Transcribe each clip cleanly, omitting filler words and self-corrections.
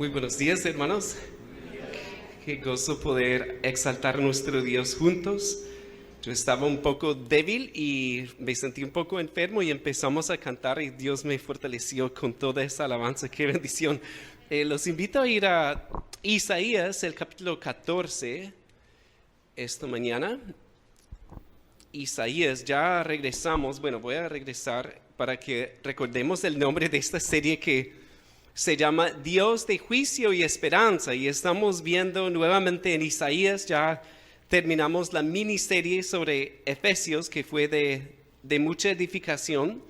Muy buenos días, hermanos. Qué gozo poder exaltar a nuestro Dios juntos. Yo estaba un poco débil y me sentí un poco enfermo y empezamos a cantar y Dios me fortaleció con toda esa alabanza. Qué bendición. Los invito a ir a Isaías, el capítulo 14, esta mañana. Isaías, ya regresamos. Bueno, voy a regresar para que recordemos el nombre de esta serie que se llama Dios de juicio y esperanza, y estamos viendo nuevamente en Isaías. Ya terminamos la miniserie sobre Efesios, que fue de mucha edificación,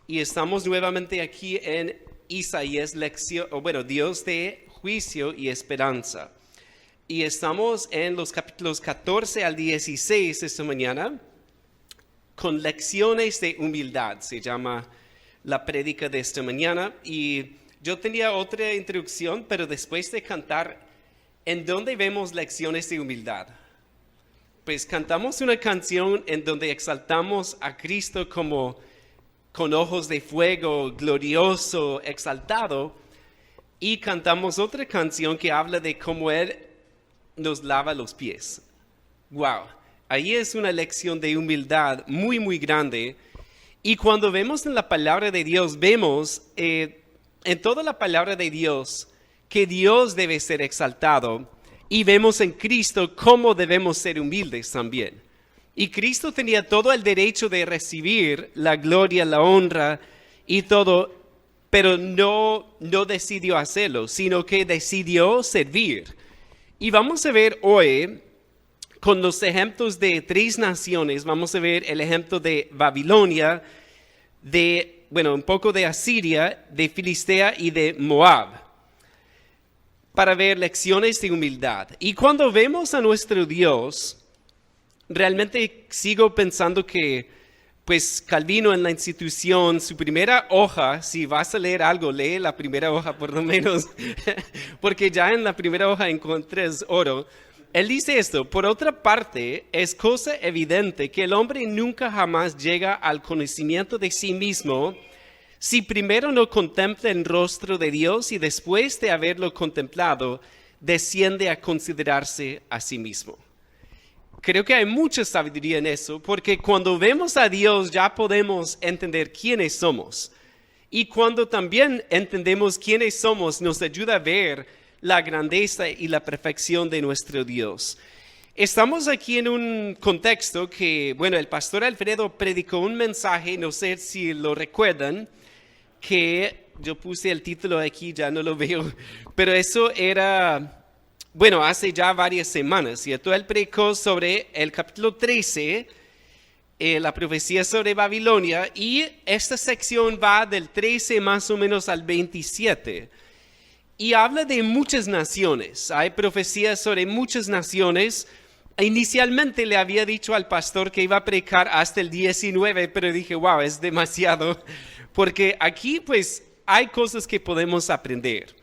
y estamos nuevamente aquí en Isaías, Dios de juicio y esperanza. Y estamos en los capítulos 14 al 16 esta mañana, con lecciones de humildad, se llama la prédica de esta mañana. Y yo tenía otra introducción, pero después de cantar, ¿en dónde vemos lecciones de humildad? Pues cantamos una canción en donde exaltamos a Cristo como con ojos de fuego, glorioso, exaltado, y cantamos otra canción que habla de cómo Él nos lava los pies. Wow, ahí es una lección de humildad muy, muy grande. Y cuando vemos en la palabra de Dios, vemos en toda la palabra de Dios que Dios debe ser exaltado, y vemos en Cristo cómo debemos ser humildes también. Y Cristo tenía todo el derecho de recibir la gloria, la honra y todo, pero no decidió hacerlo, sino que decidió servir. Y vamos a ver hoy, con los ejemplos de tres naciones, vamos a ver el ejemplo de Babilonia, un poco de Asiria, de Filistea y de Moab, para ver lecciones de humildad. Y cuando vemos a nuestro Dios, realmente sigo pensando que, pues, Calvino en la institución, su primera hoja, si vas a leer algo, lee la primera hoja por lo menos, porque ya en la primera hoja encontrás oro. Él dice esto: por otra parte, es cosa evidente que el hombre nunca jamás llega al conocimiento de sí mismo si primero no contempla el rostro de Dios y después de haberlo contemplado, desciende a considerarse a sí mismo. Creo que hay mucha sabiduría en eso, porque cuando vemos a Dios ya podemos entender quiénes somos. Y cuando también entendemos quiénes somos, nos ayuda a ver la grandeza y la perfección de nuestro Dios. Estamos aquí en un contexto que, el pastor Alfredo predicó un mensaje, no sé si lo recuerdan, que yo puse el título aquí, ya no lo veo, pero eso era, hace ya varias semanas, ¿cierto? Él predicó sobre el capítulo 13, la profecía sobre Babilonia, y esta sección va del 13 más o menos al 27. Y habla de muchas naciones. Hay profecías sobre muchas naciones. Inicialmente le había dicho al pastor que iba a predicar hasta el 19, pero dije, wow, es demasiado. Porque aquí pues hay cosas que podemos aprender.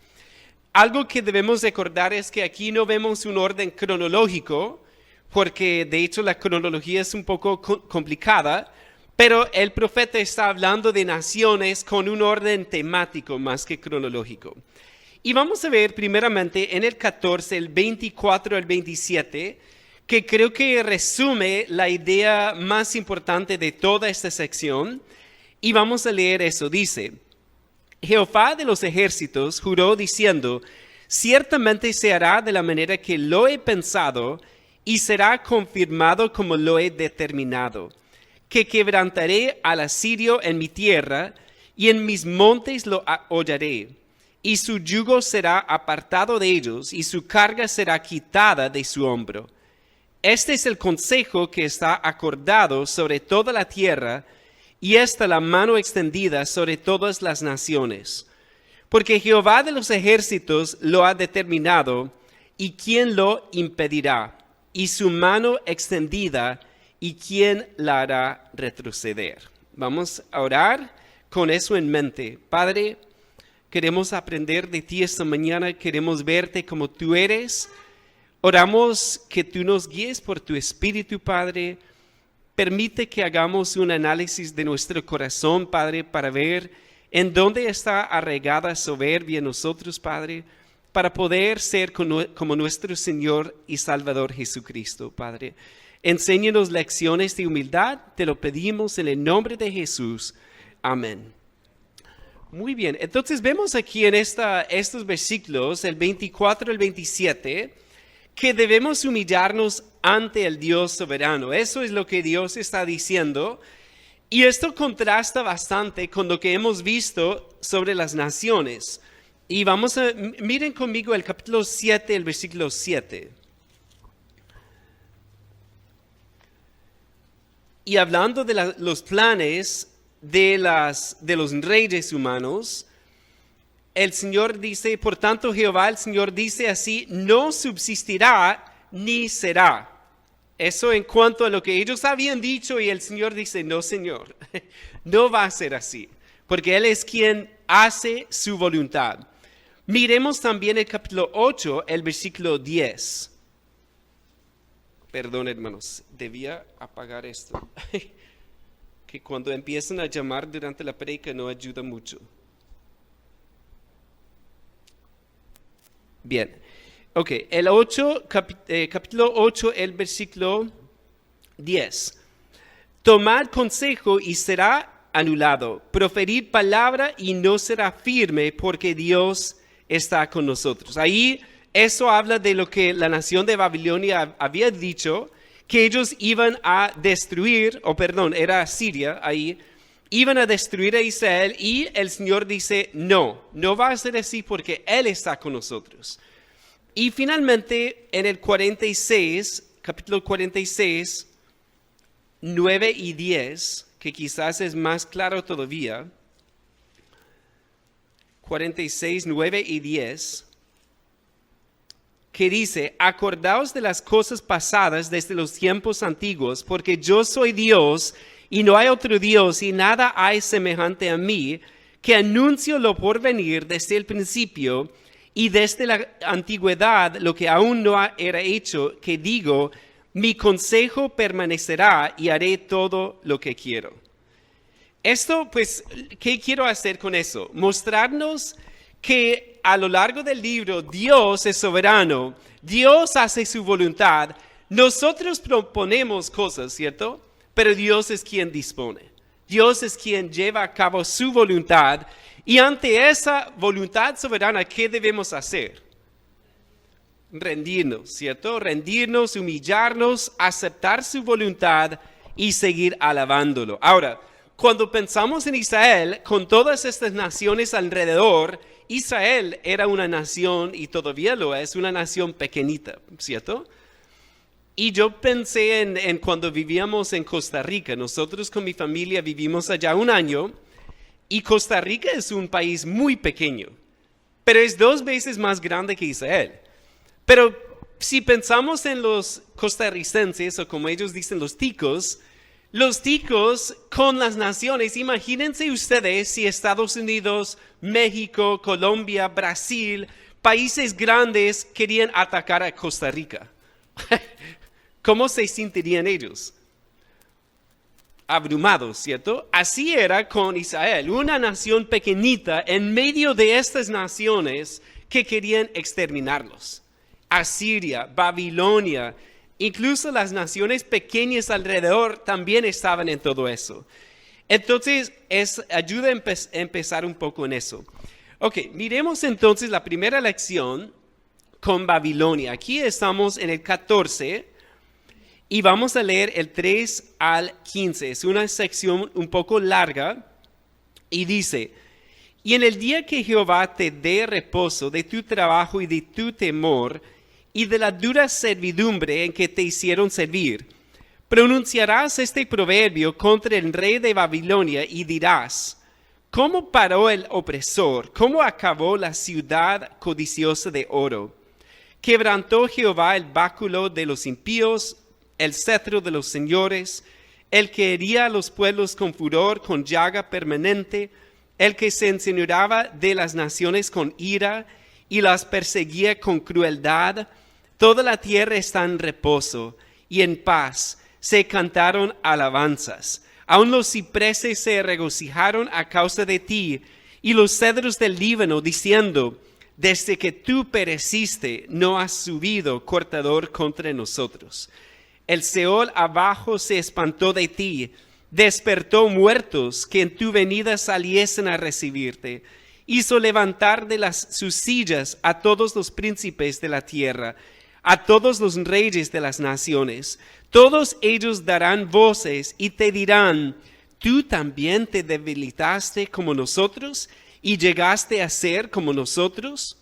Algo que debemos recordar es que aquí no vemos un orden cronológico, porque de hecho la cronología es un poco complicada, pero el profeta está hablando de naciones con un orden temático más que cronológico. Y vamos a ver primeramente en el 14, el 24 al 27, que creo que resume la idea más importante de toda esta sección. Y vamos a leer eso. Dice: Jehová de los ejércitos juró diciendo: ciertamente se hará de la manera que lo he pensado, y será confirmado como lo he determinado, que quebrantaré al asirio en mi tierra, y en mis montes lo hollaré. Y su yugo será apartado de ellos, y su carga será quitada de su hombro. Este es el consejo que está acordado sobre toda la tierra, y esta la mano extendida sobre todas las naciones. Porque Jehová de los ejércitos lo ha determinado, y ¿quién lo impedirá? Y su mano extendida, ¿y quién la hará retroceder? Vamos a orar con eso en mente. Padre, queremos aprender de ti esta mañana, queremos verte como tú eres. Oramos que tú nos guíes por tu Espíritu, Padre. Permite que hagamos un análisis de nuestro corazón, Padre, para ver en dónde está arraigada soberbia en nosotros, Padre. para poder ser como nuestro Señor y Salvador Jesucristo, Padre. Enséñanos lecciones de humildad, te lo pedimos en el nombre de Jesús. Amén. Muy bien, entonces vemos aquí en estos versículos, el 24 al 27, que debemos humillarnos ante el Dios soberano. Eso es lo que Dios está diciendo. Y esto contrasta bastante con lo que hemos visto sobre las naciones. Y miren conmigo el capítulo 7, el versículo 7. Y hablando de los planes de los reyes humanos, el Señor dice, por tanto Jehová el Señor dice así, no subsistirá ni será. Eso en cuanto a lo que ellos habían dicho, y el Señor dice, no Señor, no va a ser así, porque Él es quien hace su voluntad. Miremos también el capítulo 8, el versículo 10. Perdón, hermanos, debía apagar esto. Que cuando empiezan a llamar durante la predica no ayuda mucho. Bien. Ok, capítulo 8, el versículo 10. Tomad consejo y será anulado. Proferid palabra y no será firme, porque Dios está con nosotros. Ahí eso habla de lo que la nación de Babilonia había dicho, que ellos iban a destruir, era Siria ahí, iban a destruir a Israel, y el Señor dice, no va a ser así porque Él está con nosotros. Y finalmente en el 46, capítulo 46, 9 y 10, que quizás es más claro todavía, 46, 9 y 10, que dice, acordaos de las cosas pasadas desde los tiempos antiguos, porque yo soy Dios y no hay otro Dios y nada hay semejante a mí, que anuncio lo por venir desde el principio y desde la antigüedad lo que aún no era hecho, que digo, mi consejo permanecerá y haré todo lo que quiero. Esto, pues, ¿qué quiero hacer con eso? Mostrarnos que a lo largo del libro Dios es soberano, Dios hace su voluntad, nosotros proponemos cosas, ¿cierto? Pero Dios es quien dispone, Dios es quien lleva a cabo su voluntad, y ante esa voluntad soberana, ¿qué debemos hacer? Rendirnos, ¿cierto? Rendirnos, humillarnos, aceptar su voluntad y seguir alabándolo. Ahora, cuando pensamos en Israel, con todas estas naciones alrededor, Israel era una nación, y todavía lo es, una nación pequeñita, ¿cierto? Y yo pensé en cuando vivíamos en Costa Rica. Nosotros con mi familia vivimos allá un año, y Costa Rica es un país muy pequeño, pero es 2 veces más grande que Israel. Pero si pensamos en los costarricenses, o como ellos dicen, los ticos con las naciones, imagínense ustedes si Estados Unidos, México, Colombia, Brasil, países grandes querían atacar a Costa Rica. ¿Cómo se sentirían ellos? Abrumados, ¿cierto? Así era con Israel, una nación pequeñita en medio de estas naciones que querían exterminarlos. Asiria, Babilonia, incluso las naciones pequeñas alrededor también estaban en todo eso. Entonces, ayuda a empezar un poco en eso. Ok, miremos entonces la primera lección con Babilonia. Aquí estamos en el 14 y vamos a leer el 3 al 15. Es una sección un poco larga y dice, y en el día que Jehová te dé reposo de tu trabajo y de tu temor, y de la dura servidumbre en que te hicieron servir, pronunciarás este proverbio contra el rey de Babilonia y dirás, ¿cómo paró el opresor? ¿Cómo acabó la ciudad codiciosa de oro? Quebrantó Jehová el báculo de los impíos, el cetro de los señores, el que hería a los pueblos con furor, con llaga permanente, el que se enseñoreaba de las naciones con ira y las perseguía con crueldad. Toda la tierra está en reposo y en paz. Se cantaron alabanzas. Aun los cipreses se regocijaron a causa de ti, y los cedros del Líbano, diciendo, Desde que tú pereciste, no has subido cortador contra nosotros. El Seol abajo se espantó de ti, despertó muertos que en tu venida saliesen a recibirte. Hizo levantar de sus sillas a todos los príncipes de la tierra, a todos los reyes de las naciones. Todos ellos darán voces y te dirán: ¿tú también te debilitaste como nosotros y llegaste a ser como nosotros?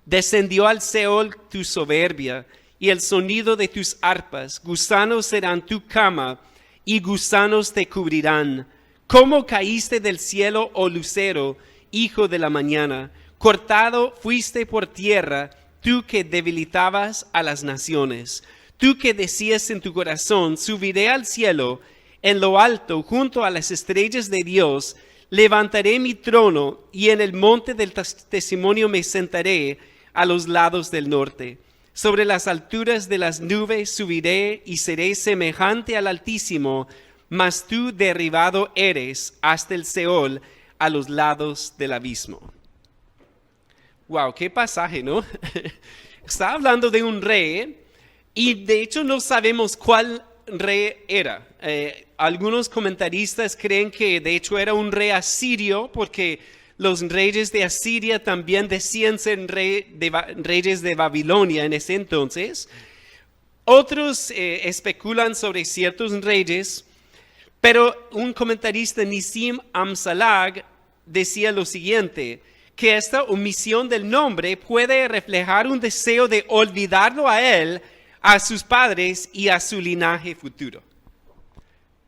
Descendió al Seol tu soberbia y el sonido de tus arpas. Gusanos serán tu cama y gusanos te cubrirán. ¿Cómo caíste del cielo, oh lucero, hijo de la mañana? Cortado fuiste por tierra, tú que debilitabas a las naciones. Tú que decías en tu corazón: subiré al cielo, en lo alto, junto a las estrellas de Dios, levantaré mi trono y en el monte del testimonio me sentaré a los lados del norte. Sobre las alturas de las nubes subiré y seré semejante al Altísimo, mas tú derribado eres hasta el Seol, a los lados del abismo. Wow, qué pasaje, ¿no? Está hablando de un rey y de hecho no sabemos cuál rey era. Algunos comentaristas creen que de hecho era un rey asirio, porque los reyes de Asiria también decían ser reyes de Babilonia en ese entonces. Otros especulan sobre ciertos reyes, pero un comentarista, Nissim Amsalag, decía lo siguiente: que esta omisión del nombre puede reflejar un deseo de olvidarlo a él, a sus padres y a su linaje futuro.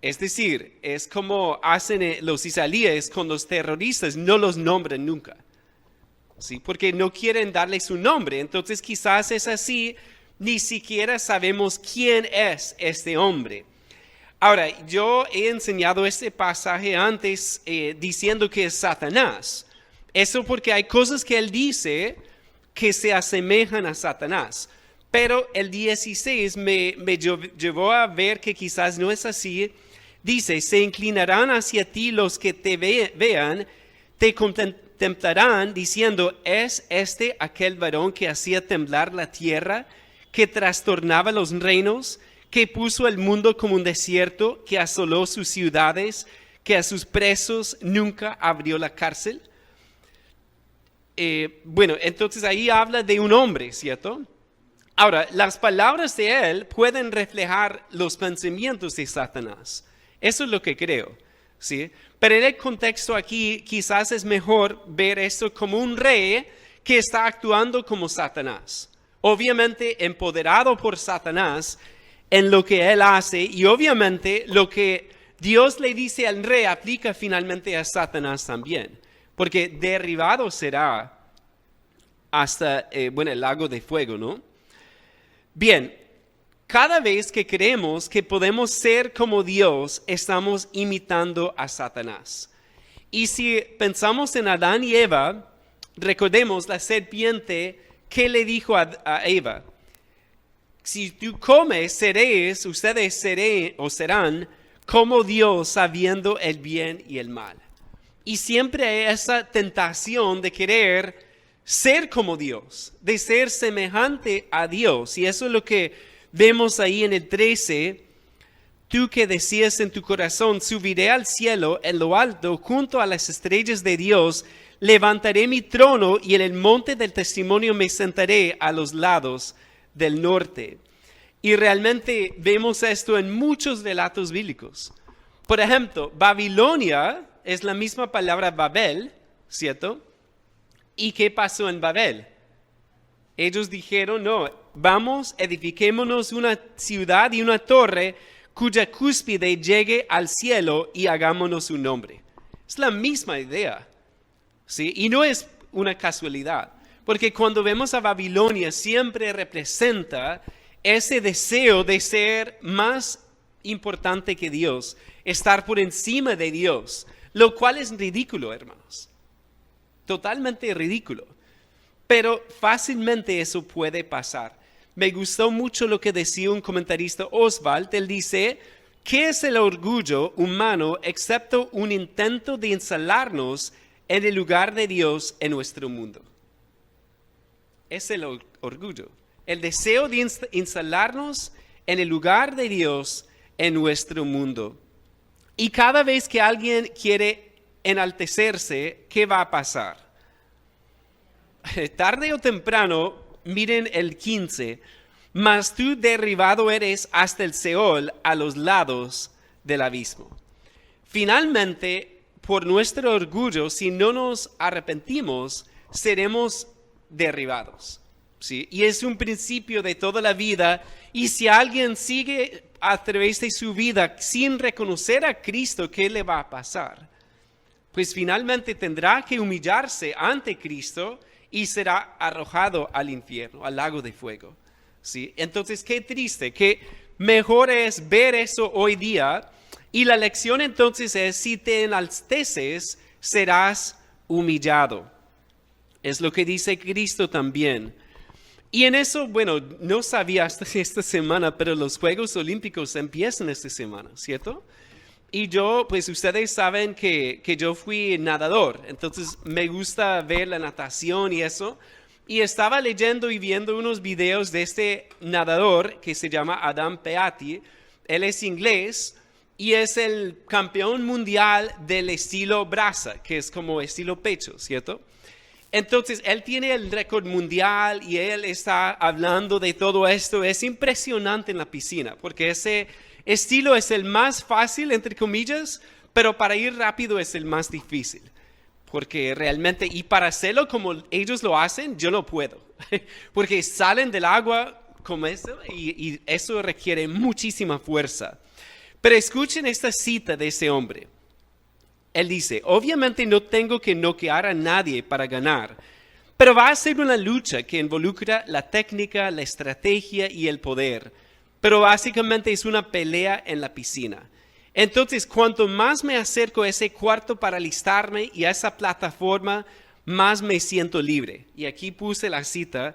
Es decir, es como hacen los israelíes con los terroristas, no los nombran nunca, ¿sí? Porque no quieren darle su nombre. Entonces quizás es así, ni siquiera sabemos quién es este hombre. Ahora, yo he enseñado este pasaje antes diciendo que es Satanás. Eso porque hay cosas que él dice que se asemejan a Satanás. Pero el 16 me llevó a ver que quizás no es así. Dice: se inclinarán hacia ti los que te vean, te contemplarán diciendo: ¿es este aquel varón que hacía temblar la tierra, que trastornaba los reinos, que puso el mundo como un desierto, que asoló sus ciudades, que a sus presos nunca abrió la cárcel? Bueno, entonces ahí habla de un hombre, ¿cierto? Ahora, las palabras de él pueden reflejar los pensamientos de Satanás. Eso es lo que creo, ¿sí? Pero en el contexto aquí quizás es mejor ver esto como un rey que está actuando como Satanás. Obviamente empoderado por Satanás en lo que él hace, y obviamente lo que Dios le dice al rey aplica finalmente a Satanás también. Porque derribado será hasta el lago de fuego, ¿no? Bien, cada vez que creemos que podemos ser como Dios, estamos imitando a Satanás. Y si pensamos en Adán y Eva, recordemos la serpiente que le dijo a Eva: si tú comes, ustedes serán como Dios, sabiendo el bien y el mal. Y siempre hay esa tentación de querer ser como Dios, de ser semejante a Dios. Y eso es lo que vemos ahí en el 13. Tú que decías en tu corazón: subiré al cielo, en lo alto, junto a las estrellas de Dios, levantaré mi trono y en el monte del testimonio me sentaré a los lados del norte. Y realmente vemos esto en muchos relatos bíblicos. Por ejemplo, Babilonia es la misma palabra Babel, ¿cierto? ¿Y qué pasó en Babel? Ellos dijeron: no, vamos, edifiquémonos una ciudad y una torre cuya cúspide llegue al cielo y hagámonos un nombre. Es la misma idea, ¿sí? Y no es una casualidad, porque cuando vemos a Babilonia siempre representa ese deseo de ser más importante que Dios, estar por encima de Dios, lo cual es ridículo, hermanos. Totalmente ridículo. Pero fácilmente eso puede pasar. Me gustó mucho lo que decía un comentarista, Oswald. Él dice: ¿qué es el orgullo humano excepto un intento de instalarnos en el lugar de Dios en nuestro mundo? es el orgullo. El deseo de instalarnos en el lugar de Dios en nuestro mundo. Y cada vez que alguien quiere enaltecerse, ¿qué va a pasar? Tarde o temprano, miren el 15, mas tú derribado eres hasta el Seol a los lados del abismo. Finalmente, por nuestro orgullo, si no nos arrepentimos, seremos derribados. ¿Sí? Y es un principio de toda la vida. Y si alguien sigue a través de su vida sin reconocer a Cristo, ¿qué le va a pasar? Pues finalmente tendrá que humillarse ante Cristo y será arrojado al infierno, al lago de fuego. ¿Sí? Entonces, qué triste, qué mejor es ver eso hoy día. Y la lección entonces es, si te enalteces, serás humillado. Es lo que dice Cristo también. Y en eso, bueno, no sabía hasta esta semana, pero los Juegos Olímpicos empiezan esta semana, ¿cierto? Y yo, pues ustedes saben que yo fui nadador, entonces me gusta ver la natación y eso. Y estaba leyendo y viendo unos videos de este nadador que se llama Adam Peaty. Él es inglés y es el campeón mundial del estilo braza, que es como estilo pecho, ¿cierto? Entonces, él tiene el récord mundial y él está hablando de todo esto. Es impresionante en la piscina, porque ese estilo es el más fácil, entre comillas, pero para ir rápido es el más difícil. Porque realmente, y para hacerlo como ellos lo hacen, yo no puedo. Porque salen del agua como eso y eso requiere muchísima fuerza. Pero escuchen esta cita de ese hombre. Él dice, obviamente no tengo que noquear a nadie para ganar, pero va a ser una lucha que involucra la técnica, la estrategia y el poder. Pero básicamente es una pelea en la piscina. Entonces, cuanto más me acerco a ese cuarto para alistarme y a esa plataforma, más me siento libre. Y aquí puse la cita.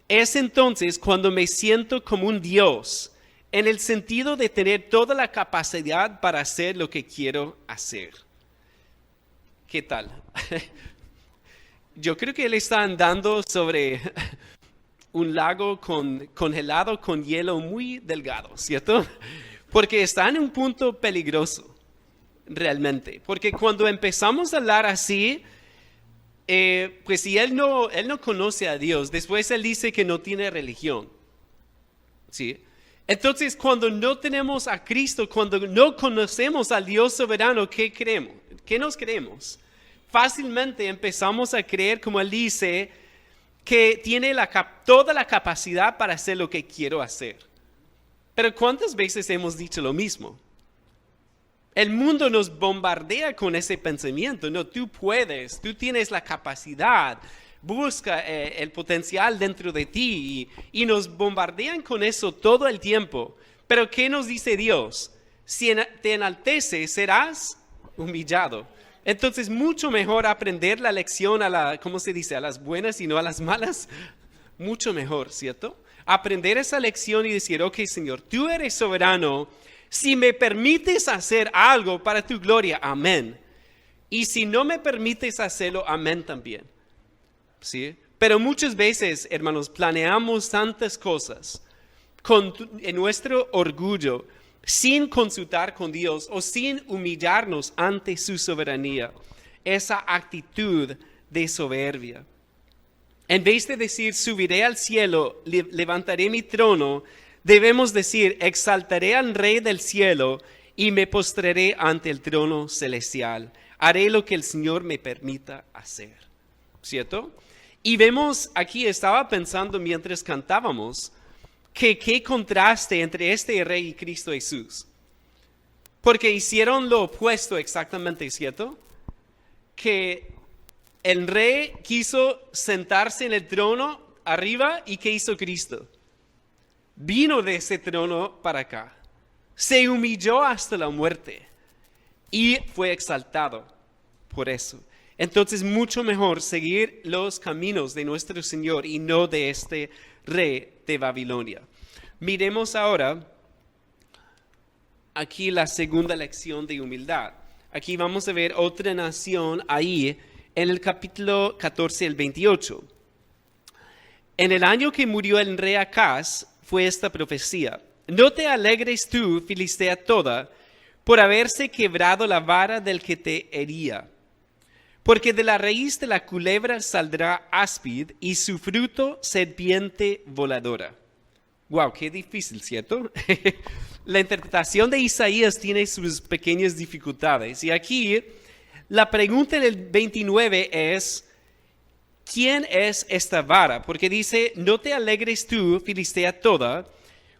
Es entonces cuando me siento como un Dios, en el sentido de tener toda la capacidad para hacer lo que quiero hacer. ¿Qué tal? Yo creo que él está andando sobre un lago congelado con hielo muy delgado, ¿cierto? Porque está en un punto peligroso, realmente. Porque cuando empezamos a hablar así, pues si él no conoce a Dios, después él dice que no tiene religión, ¿sí? Entonces, cuando no tenemos a Cristo, cuando no conocemos al Dios soberano, ¿qué creemos? ¿Qué nos creemos? Fácilmente empezamos a creer, como él dice, que tiene toda la capacidad para hacer lo que quiero hacer. Pero ¿cuántas veces hemos dicho lo mismo? El mundo nos bombardea con ese pensamiento. No, tú puedes, tú tienes la capacidad. Busca el potencial dentro de ti y nos bombardean con eso todo el tiempo. Pero ¿qué nos dice Dios? Si te enalteces, serás humillado. Entonces, mucho mejor aprender la lección ¿cómo se dice? A las buenas y no a las malas. Mucho mejor, ¿cierto? Aprender esa lección y decir, ok, Señor, tú eres soberano. Si me permites hacer algo para tu gloria, amén. Y si no me permites hacerlo, amén también. ¿Sí? Pero muchas veces, hermanos, planeamos tantas cosas en nuestro orgullo, sin consultar con Dios o sin humillarnos ante su soberanía. Esa actitud de soberbia. En vez de decir, subiré al cielo, levantaré mi trono, debemos decir, exaltaré al Rey del cielo y me postraré ante el trono celestial. Haré lo que el Señor me permita hacer. ¿Cierto? Y vemos aquí, estaba pensando mientras cantábamos, que qué contraste entre este Rey y Cristo Jesús. Porque hicieron lo opuesto exactamente, ¿cierto? Que el Rey quiso sentarse en el trono arriba y ¿qué hizo Cristo? Vino de ese trono para acá. Se humilló hasta la muerte y fue exaltado por eso. Entonces, mucho mejor seguir los caminos de nuestro Señor y no de este rey de Babilonia. Miremos ahora aquí la segunda lección de humildad. Aquí vamos a ver otra nación ahí en el capítulo 14 al 28. En el año que murió el rey Acaz fue esta profecía. No te alegres tú, Filistea toda, por haberse quebrado la vara del que te hería. Porque de la raíz de la culebra saldrá áspid y su fruto serpiente voladora. Wow, qué difícil, ¿cierto? La interpretación de Isaías tiene sus pequeñas dificultades. Y aquí la pregunta en el 29 es, ¿quién es esta vara? Porque dice, no te alegres tú, Filistea toda,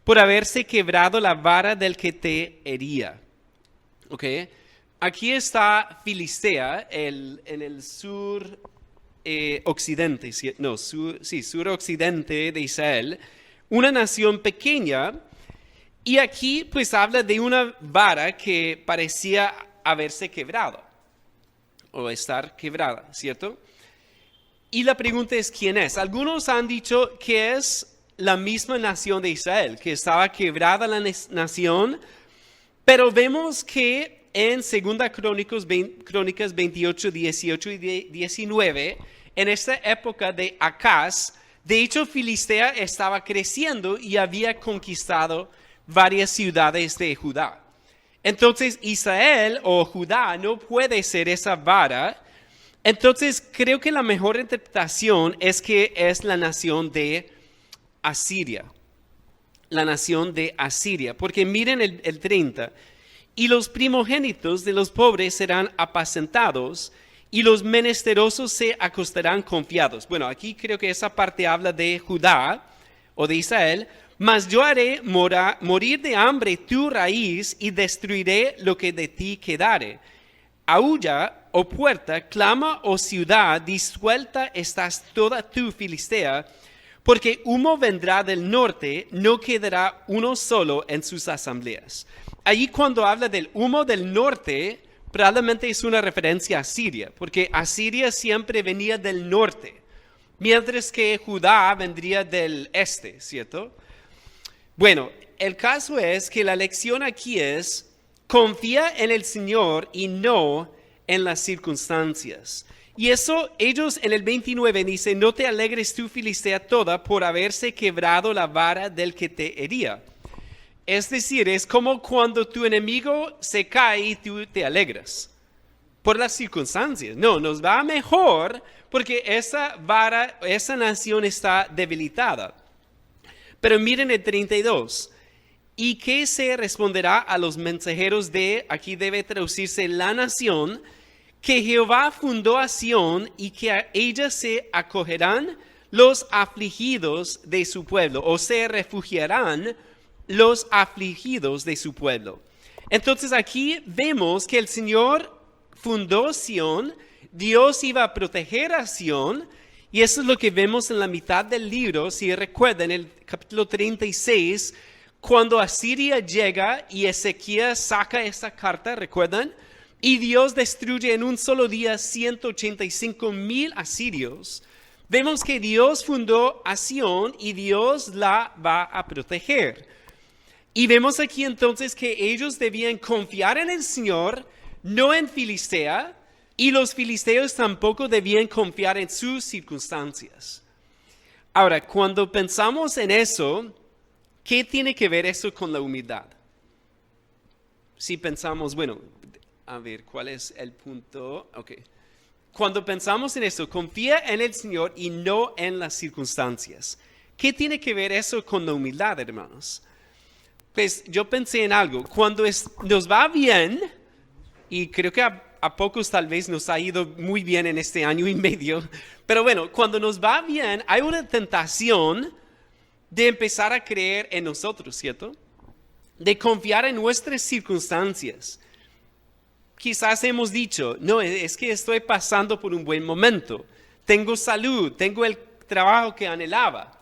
por haberse quebrado la vara del que te hería. ¿Ok? Aquí está Filistea en el sur occidente, suroccidente de Israel, una nación pequeña, y aquí pues habla de una vara que parecía haberse quebrado, o estar quebrada, ¿cierto? Y la pregunta es, ¿quién es? Algunos han dicho que es la misma nación de Israel, que estaba quebrada la nación, pero vemos que en 2 Crónicas 28, 18 y 19, en esta época de Acaz, de hecho Filistea estaba creciendo y había conquistado varias ciudades de Judá. Entonces Israel o Judá no puede ser esa vara. Entonces creo que la mejor interpretación es que es la nación de Asiria. La nación de Asiria. Porque miren el 30. Y los primogénitos de los pobres serán apacentados, y los menesterosos se acostarán confiados. Bueno, aquí creo que esa parte habla de Judá o de Israel. Mas yo haré morir de hambre tu raíz, y destruiré lo que de ti quedare. Aúlla, oh puerta, clama, oh ciudad, disuelta estás toda tu, Filistea, porque humo vendrá del norte, no quedará uno solo en sus asambleas. Allí cuando habla del humo del norte, probablemente es una referencia a Siria, porque Asiria siempre venía del norte, mientras que Judá vendría del este, ¿cierto? Bueno, el caso es que la lección aquí es, confía en el Señor y no en las circunstancias. Y eso ellos en el 29 dicen, no te alegres tú, Filistea toda, por haberse quebrado la vara del que te hería. Es decir, es como cuando tu enemigo se cae y tú te alegras por las circunstancias. No, nos va mejor porque esa vara, esa nación está debilitada. Pero miren el 32. ¿Y qué se responderá a los mensajeros de, aquí debe traducirse la nación, que Jehová fundó a Sión y que a ella se acogerán los afligidos de su pueblo, o se refugiarán los afligidos de su pueblo? Entonces aquí vemos que el Señor fundó Sión, Dios iba a proteger a Sión, y eso es lo que vemos en la mitad del libro. Si recuerdan, en el capítulo 36, cuando Asiria llega y Ezequías saca esta carta, ¿recuerdan? Y Dios destruye en un solo día 185,000 asirios. Vemos que Dios fundó a Sión y Dios la va a proteger. Y vemos aquí entonces que ellos debían confiar en el Señor, no en Filistea, y los filisteos tampoco debían confiar en sus circunstancias. Ahora, cuando pensamos en eso, ¿qué tiene que ver eso con la humildad? Si pensamos, bueno, a ver, ¿cuál es el punto? Ok. Cuando pensamos en eso, confía en el Señor y no en las circunstancias. ¿Qué tiene que ver eso con la humildad, hermanos? Pues yo pensé en algo. Cuando nos va bien, y creo que a pocos tal vez nos ha ido muy bien en este año y medio, pero bueno, cuando nos va bien, hay una tentación de empezar a creer en nosotros, ¿cierto? De confiar en nuestras circunstancias. Quizás hemos dicho, no, es que estoy pasando por un buen momento, tengo salud, tengo el trabajo que anhelaba.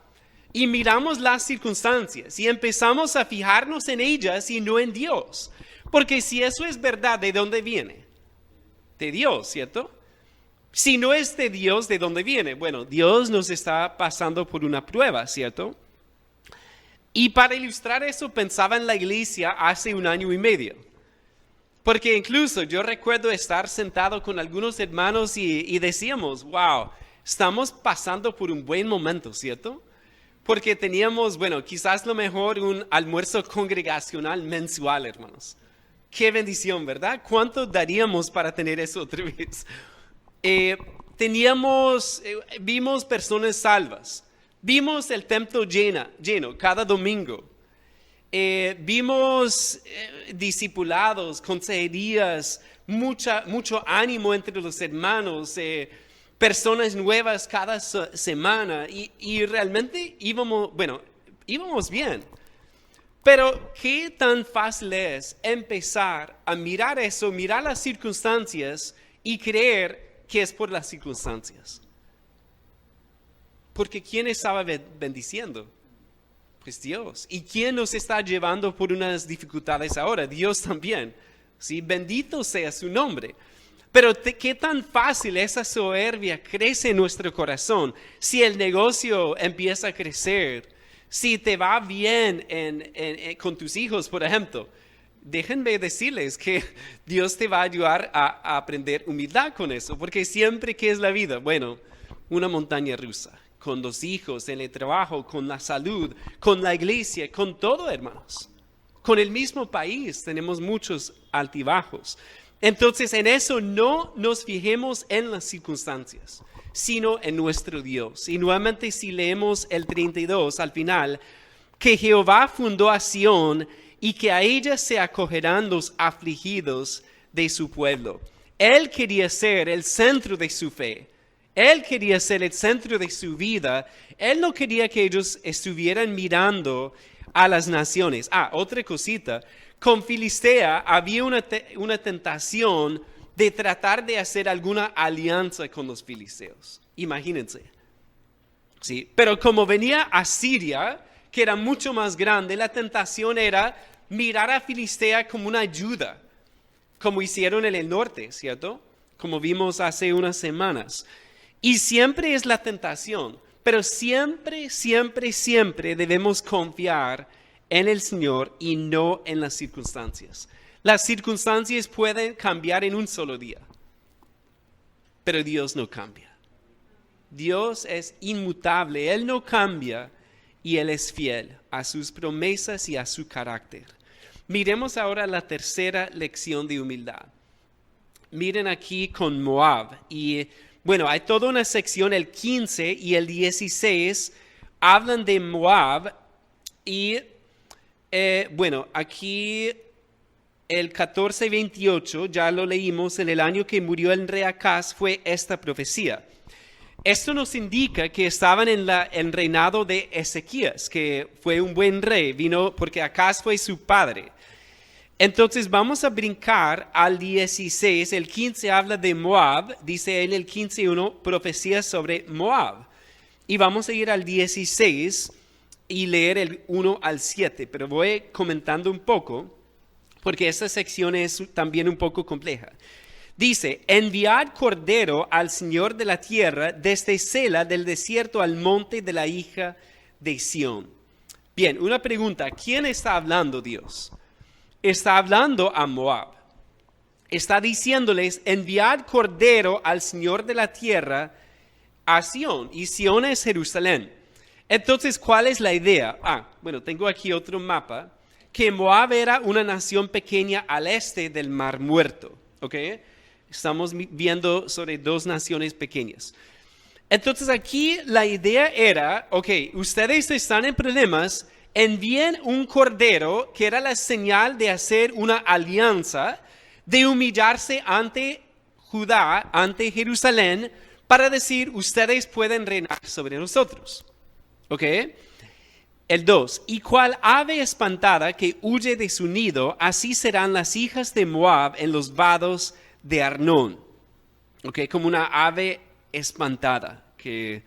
Y miramos las circunstancias y empezamos a fijarnos en ellas y no en Dios. Porque si eso es verdad, ¿de dónde viene? De Dios, ¿cierto? Si no es de Dios, ¿de dónde viene? Bueno, Dios nos está pasando por una prueba, ¿cierto? Y para ilustrar eso, pensaba en la iglesia hace 1 año y medio. Porque incluso yo recuerdo estar sentado con algunos hermanos y decíamos, wow, estamos pasando por un buen momento, ¿cierto? Porque teníamos, bueno, quizás lo mejor un almuerzo congregacional mensual, hermanos. Qué bendición, ¿verdad? ¿Cuánto daríamos para tener eso otra vez? Vimos personas salvas. Vimos el templo lleno cada domingo. Vimos discipulados, consejerías, mucho ánimo entre los hermanos, personas nuevas cada semana y realmente íbamos bien. Pero ¿qué tan fácil es empezar a mirar eso, mirar las circunstancias y creer que es por las circunstancias? Porque ¿quién estaba bendiciendo? Pues Dios. ¿Y quién nos está llevando por unas dificultades ahora? Dios también. ¿Sí? Bendito sea su nombre. Pero ¿qué tan fácil esa soberbia crece en nuestro corazón? Si el negocio empieza a crecer, si te va bien con tus hijos, por ejemplo, déjenme decirles que Dios te va a ayudar a aprender humildad con eso, porque siempre que es la vida, bueno, una montaña rusa, con los hijos, en el trabajo, con la salud, con la iglesia, con todo, hermanos. Con el mismo país tenemos muchos altibajos. Entonces, en eso no nos fijemos en las circunstancias, sino en nuestro Dios. Y nuevamente, si leemos el 32 al final, que Jehová fundó a Sión y que a ella se acogerán los afligidos de su pueblo. Él quería ser el centro de su fe. Él quería ser el centro de su vida. Él no quería que ellos estuvieran mirando a las naciones. Otra cosita. Con Filistea había una tentación de tratar de hacer alguna alianza con los filisteos. Imagínense. Sí, pero como venía Asiria, que era mucho más grande, la tentación era mirar a Filistea como una ayuda, como hicieron en el norte, ¿cierto? Como vimos hace unas semanas. Y siempre es la tentación, pero siempre debemos confiar en el Señor y no en las circunstancias. Las circunstancias pueden cambiar en un solo día, pero Dios no cambia. Dios es inmutable, Él no cambia y Él es fiel a sus promesas y a su carácter. Miremos ahora la tercera lección de humildad. Miren aquí con Moab y bueno, hay toda una sección, el 15 y el 16 hablan de Moab y aquí el 14 y 28, ya lo leímos, en el año que murió el rey Acaz fue esta profecía. Esto nos indica que estaban en el reinado de Ezequías, que fue un buen rey, vino porque Acaz fue su padre. Entonces vamos a brincar al 16, el 15 habla de Moab, dice en el 15:1, profecías sobre Moab. Y vamos a ir al 16 y leer el 1 al 7, pero voy comentando un poco, porque esta sección es también un poco compleja. Dice, enviad cordero al Señor de la tierra, desde Sela del desierto al monte de la hija de Sión. Bien, una pregunta, ¿quién está hablando Dios? Está hablando a Moab. Está diciéndoles, enviad cordero al Señor de la tierra a Sión, y Sión es Jerusalén. Entonces, ¿cuál es la idea? Tengo aquí otro mapa, que Moab era una nación pequeña al este del Mar Muerto, ¿ok? Estamos viendo sobre dos naciones pequeñas. Entonces, aquí la idea era, ustedes están en problemas, envíen un cordero, que era la señal de hacer una alianza, de humillarse ante Judá, ante Jerusalén, para decir, ustedes pueden reinar sobre nosotros. ¿Ok? El 2, y cual ave espantada que huye de su nido, así serán las hijas de Moab en los vados de Arnón. ¿Ok? Como una ave espantada, que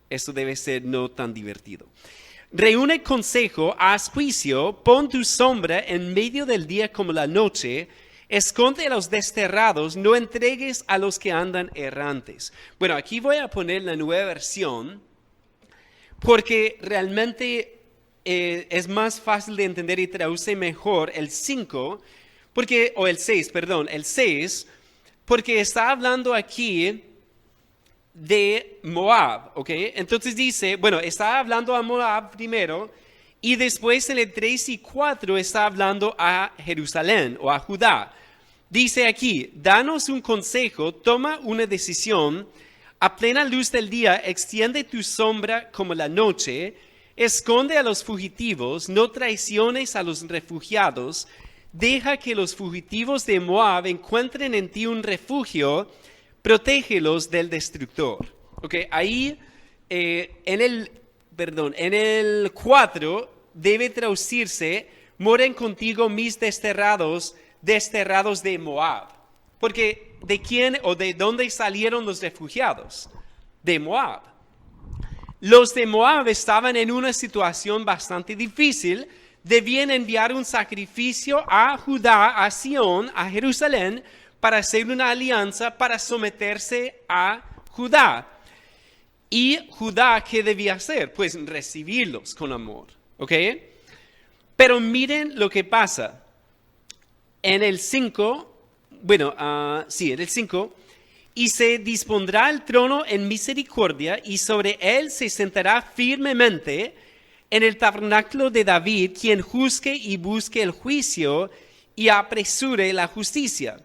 esto debe ser no tan divertido. Reúne consejo, haz juicio, pon tu sombra en medio del día como la noche, esconde a los desterrados, no entregues a los que andan errantes. Bueno, aquí voy a poner la nueva versión, porque realmente es más fácil de entender y traduce mejor el 5, el 6, porque está hablando aquí de Moab, ¿ok? Entonces dice, bueno, está hablando a Moab primero y después en el 3 y 4 está hablando a Jerusalén o a Judá. Dice aquí, danos un consejo, toma una decisión, a plena luz del día extiende tu sombra como la noche, esconde a los fugitivos, no traiciones a los refugiados, deja que los fugitivos de Moab encuentren en ti un refugio, protégelos del destructor. Ok, ahí en el 4 debe traducirse, moren contigo mis desterrados de Moab. Porque ¿de quién o de dónde salieron los refugiados? De Moab. Los de Moab estaban en una situación bastante difícil, debían enviar un sacrificio a Judá, a Sión, a Jerusalén, para hacer una alianza, para someterse a Judá. ¿Y Judá qué debía hacer? Pues recibirlos con amor, ¿ok? Pero miren lo que pasa. En el 5, en el 5, y se dispondrá el trono en misericordia, y sobre él se sentará firmemente en el tabernáculo de David, quien juzgue y busque el juicio y apresure la justicia.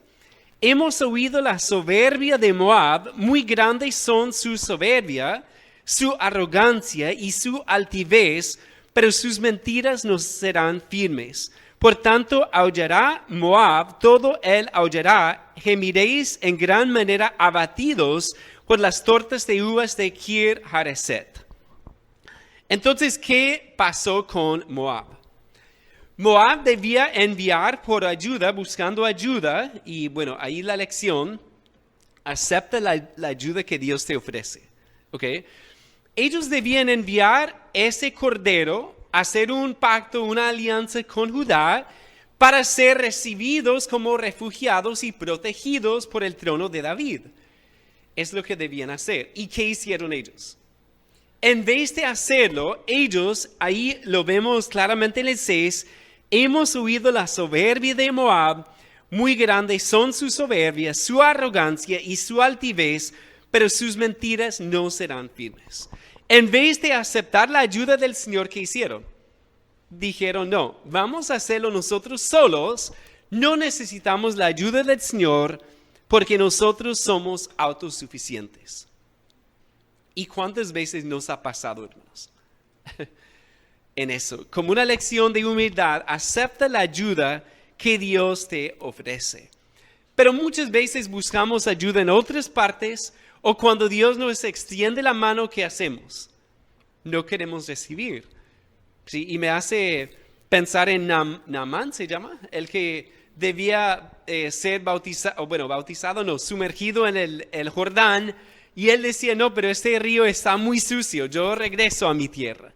Hemos oído la soberbia de Moab, muy grandes son su soberbia, su arrogancia y su altivez, pero sus mentiras no serán firmes. Por tanto, aullará Moab, todo él aullará, gemiréis en gran manera abatidos por las tortas de uvas de Kir Hareset. Entonces, ¿qué pasó con Moab? Moab debía enviar por ayuda, buscando ayuda, y bueno, ahí la lección, acepta la ayuda que Dios te ofrece, ¿ok? Ellos debían enviar ese cordero, hacer un pacto, una alianza con Judá, para ser recibidos como refugiados y protegidos por el trono de David. Es lo que debían hacer. ¿Y qué hicieron ellos? En vez de hacerlo, ellos, ahí lo vemos claramente en el 6, hemos oído la soberbia de Moab, muy grandes son su soberbia, su arrogancia y su altivez, pero sus mentiras no serán firmes. En vez de aceptar la ayuda del Señor, ¿qué hicieron? Dijeron, no, vamos a hacerlo nosotros solos, no necesitamos la ayuda del Señor porque nosotros somos autosuficientes. ¿Y cuántas veces nos ha pasado, hermanos? En eso, como una lección de humildad, acepta la ayuda que Dios te ofrece. Pero muchas veces buscamos ayuda en otras partes o cuando Dios nos extiende la mano, ¿qué hacemos? No queremos recibir. ¿Sí? Y me hace pensar en Naamán, ¿se llama? El que debía ser sumergido en el Jordán. Y él decía, no, pero este río está muy sucio, yo regreso a mi tierra.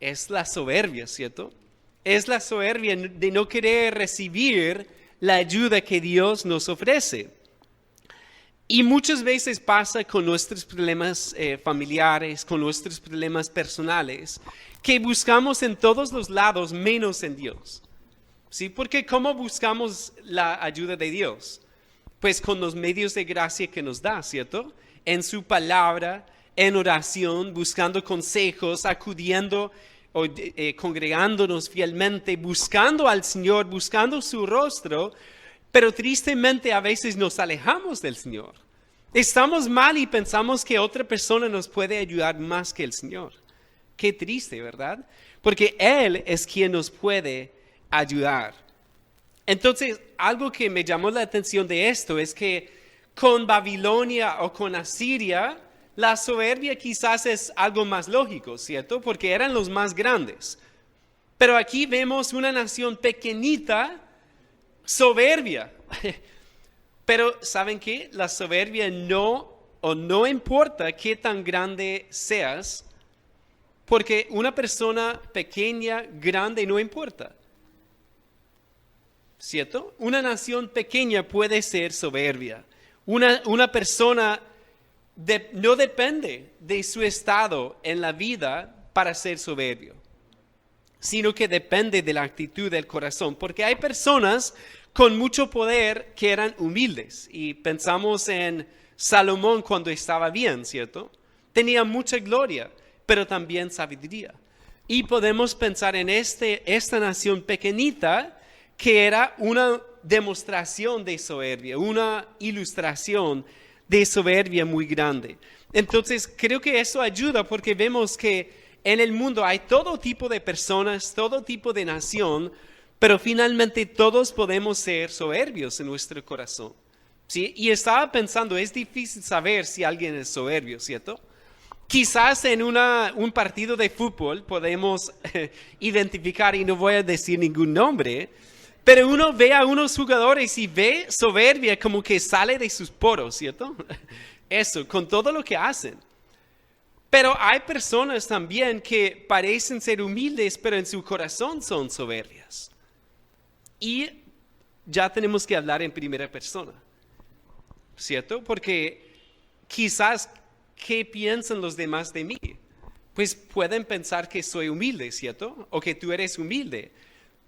Es la soberbia, ¿cierto? Es la soberbia de no querer recibir la ayuda que Dios nos ofrece. Y muchas veces pasa con nuestros problemas familiares, con nuestros problemas personales, que buscamos en todos los lados menos en Dios. ¿Sí? Porque ¿cómo buscamos la ayuda de Dios? Pues con los medios de gracia que nos da, ¿cierto? En su palabra, en oración, buscando consejos, acudiendo o congregándonos fielmente, buscando al Señor, buscando su rostro, pero tristemente a veces nos alejamos del Señor. Estamos mal y pensamos que otra persona nos puede ayudar más que el Señor. Qué triste, ¿verdad? Porque Él es quien nos puede ayudar. Entonces, algo que me llamó la atención de esto es que con Babilonia o con Asiria, la soberbia quizás es algo más lógico, ¿cierto? Porque eran los más grandes. Pero aquí vemos una nación pequeñita, soberbia. Pero ¿saben qué? La soberbia no importa qué tan grande seas, porque una persona pequeña, grande, no importa. ¿Cierto? Una nación pequeña puede ser soberbia. Una persona no depende de su estado en la vida para ser soberbio, sino que depende de la actitud del corazón. Porque hay personas con mucho poder que eran humildes. Y pensamos en Salomón cuando estaba bien, ¿cierto? Tenía mucha gloria, pero también sabiduría. Y podemos pensar en esta nación pequeñita que era una demostración de soberbia, una ilustración de soberbia muy grande. Entonces, creo que eso ayuda porque vemos que en el mundo hay todo tipo de personas, todo tipo de nación, pero finalmente todos podemos ser soberbios en nuestro corazón. ¿Sí? Y estaba pensando, es difícil saber si alguien es soberbio, ¿cierto? Quizás en un partido de fútbol podemos identificar, y no voy a decir ningún nombre, pero uno ve a unos jugadores y ve soberbia como que sale de sus poros, ¿cierto? Eso, con todo lo que hacen. Pero hay personas también que parecen ser humildes, pero en su corazón son soberbias. Y ya tenemos que hablar en primera persona, ¿cierto? Porque quizás, ¿qué piensan los demás de mí? Pues pueden pensar que soy humilde, ¿cierto? O que tú eres humilde.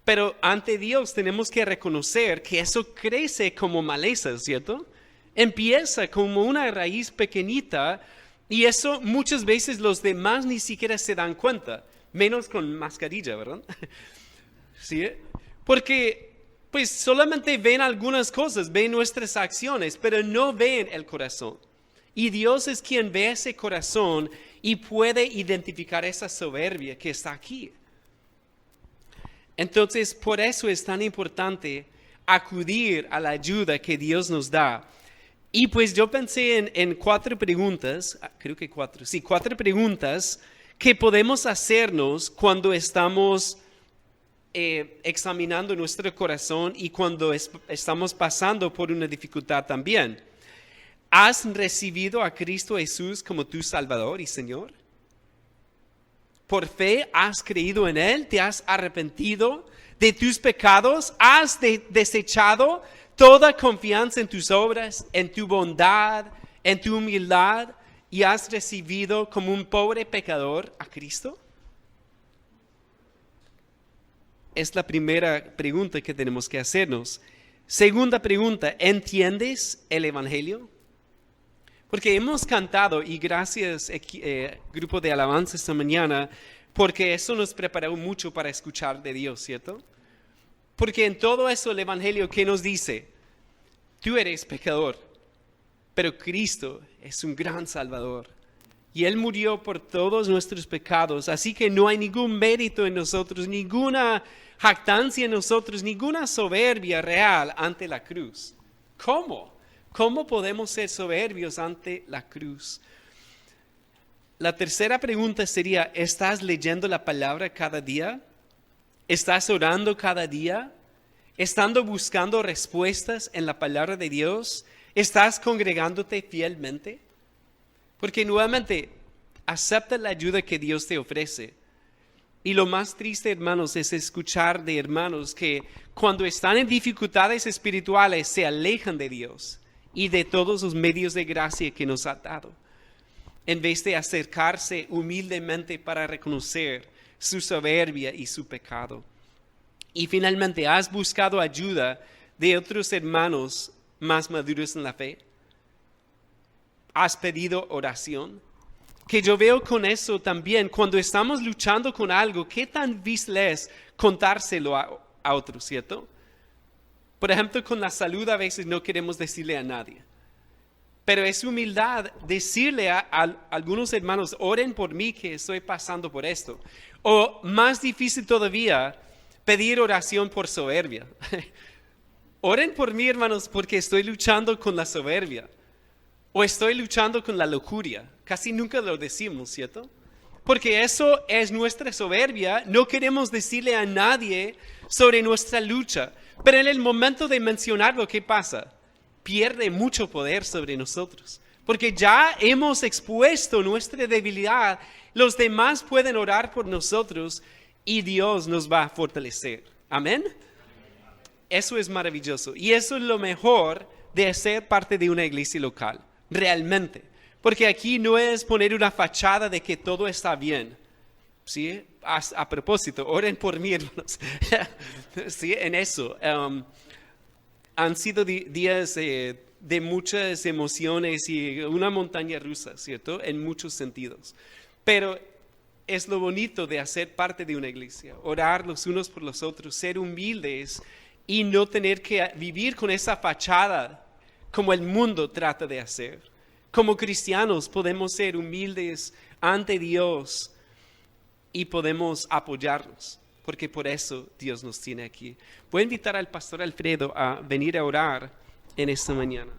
Pero ante Dios tenemos que reconocer que eso crece como maleza, ¿cierto? Empieza como una raíz pequeñita y eso muchas veces los demás ni siquiera se dan cuenta, menos con mascarilla, ¿verdad? ¿Sí? Porque pues solamente ven algunas cosas, ven nuestras acciones, pero no ven el corazón. Y Dios es quien ve ese corazón y puede identificar esa soberbia que está aquí. Entonces, por eso es tan importante acudir a la ayuda que Dios nos da. Y pues yo pensé en 4 preguntas, creo que 4, sí, 4 preguntas que podemos hacernos cuando estamos examinando nuestro corazón y cuando estamos pasando por una dificultad también. ¿Has recibido a Cristo Jesús como tu Salvador y Señor? ¿Por fe has creído en Él? ¿Te has arrepentido de tus pecados? ¿Has desechado toda confianza en tus obras, en tu bondad, en tu humildad y has recibido como un pobre pecador a Cristo? Es la primera pregunta que tenemos que hacernos. Segunda pregunta, ¿entiendes el Evangelio? Porque hemos cantado, y gracias grupo de alabanza esta mañana, porque eso nos preparó mucho para escuchar de Dios, ¿cierto? Porque en todo eso el Evangelio, ¿qué nos dice? Tú eres pecador, pero Cristo es un gran Salvador. Y Él murió por todos nuestros pecados, así que no hay ningún mérito en nosotros, ninguna jactancia en nosotros, ninguna soberbia real ante la cruz. ¿Cómo? ¿Cómo podemos ser soberbios ante la cruz? La tercera pregunta sería, ¿estás leyendo la palabra cada día? ¿Estás orando cada día? ¿Estando buscando respuestas en la palabra de Dios? ¿Estás congregándote fielmente? Porque nuevamente, acepta la ayuda que Dios te ofrece. Y lo más triste, hermanos, es escuchar de hermanos que cuando están en dificultades espirituales se alejan de Dios y de todos los medios de gracia que nos ha dado, en vez de acercarse humildemente para reconocer su soberbia y su pecado. Y finalmente, ¿has buscado ayuda de otros hermanos más maduros en la fe? ¿Has pedido oración? Que yo veo con eso también, cuando estamos luchando con algo, ¿qué tan difícil es contárselo a otros, cierto? Por ejemplo, con la salud a veces no queremos decirle a nadie. Pero es humildad decirle a algunos hermanos, oren por mí que estoy pasando por esto. O más difícil todavía, pedir oración por soberbia. Oren por mí, hermanos, porque estoy luchando con la soberbia. O estoy luchando con la lujuria. Casi nunca lo decimos, ¿cierto? Porque eso es nuestra soberbia. No queremos decirle a nadie sobre nuestra lucha. Pero en el momento de mencionarlo, ¿qué pasa? Pierde mucho poder sobre nosotros. Porque ya hemos expuesto nuestra debilidad. Los demás pueden orar por nosotros y Dios nos va a fortalecer. ¿Amén? Eso es maravilloso. Y eso es lo mejor de ser parte de una iglesia local. Realmente. Porque aquí no es poner una fachada de que todo está bien. ¿Sí? A propósito, oren por mí, hermanos. ¿Sí? En eso. Han sido días de muchas emociones y una montaña rusa, ¿cierto? En muchos sentidos. Pero es lo bonito de hacer parte de una iglesia, orar los unos por los otros, ser humildes y no tener que vivir con esa fachada como el mundo trata de hacer. Como cristianos podemos ser humildes ante Dios y podemos apoyarnos, porque por eso Dios nos tiene aquí. Voy a invitar al pastor Alfredo a venir a orar en esta mañana.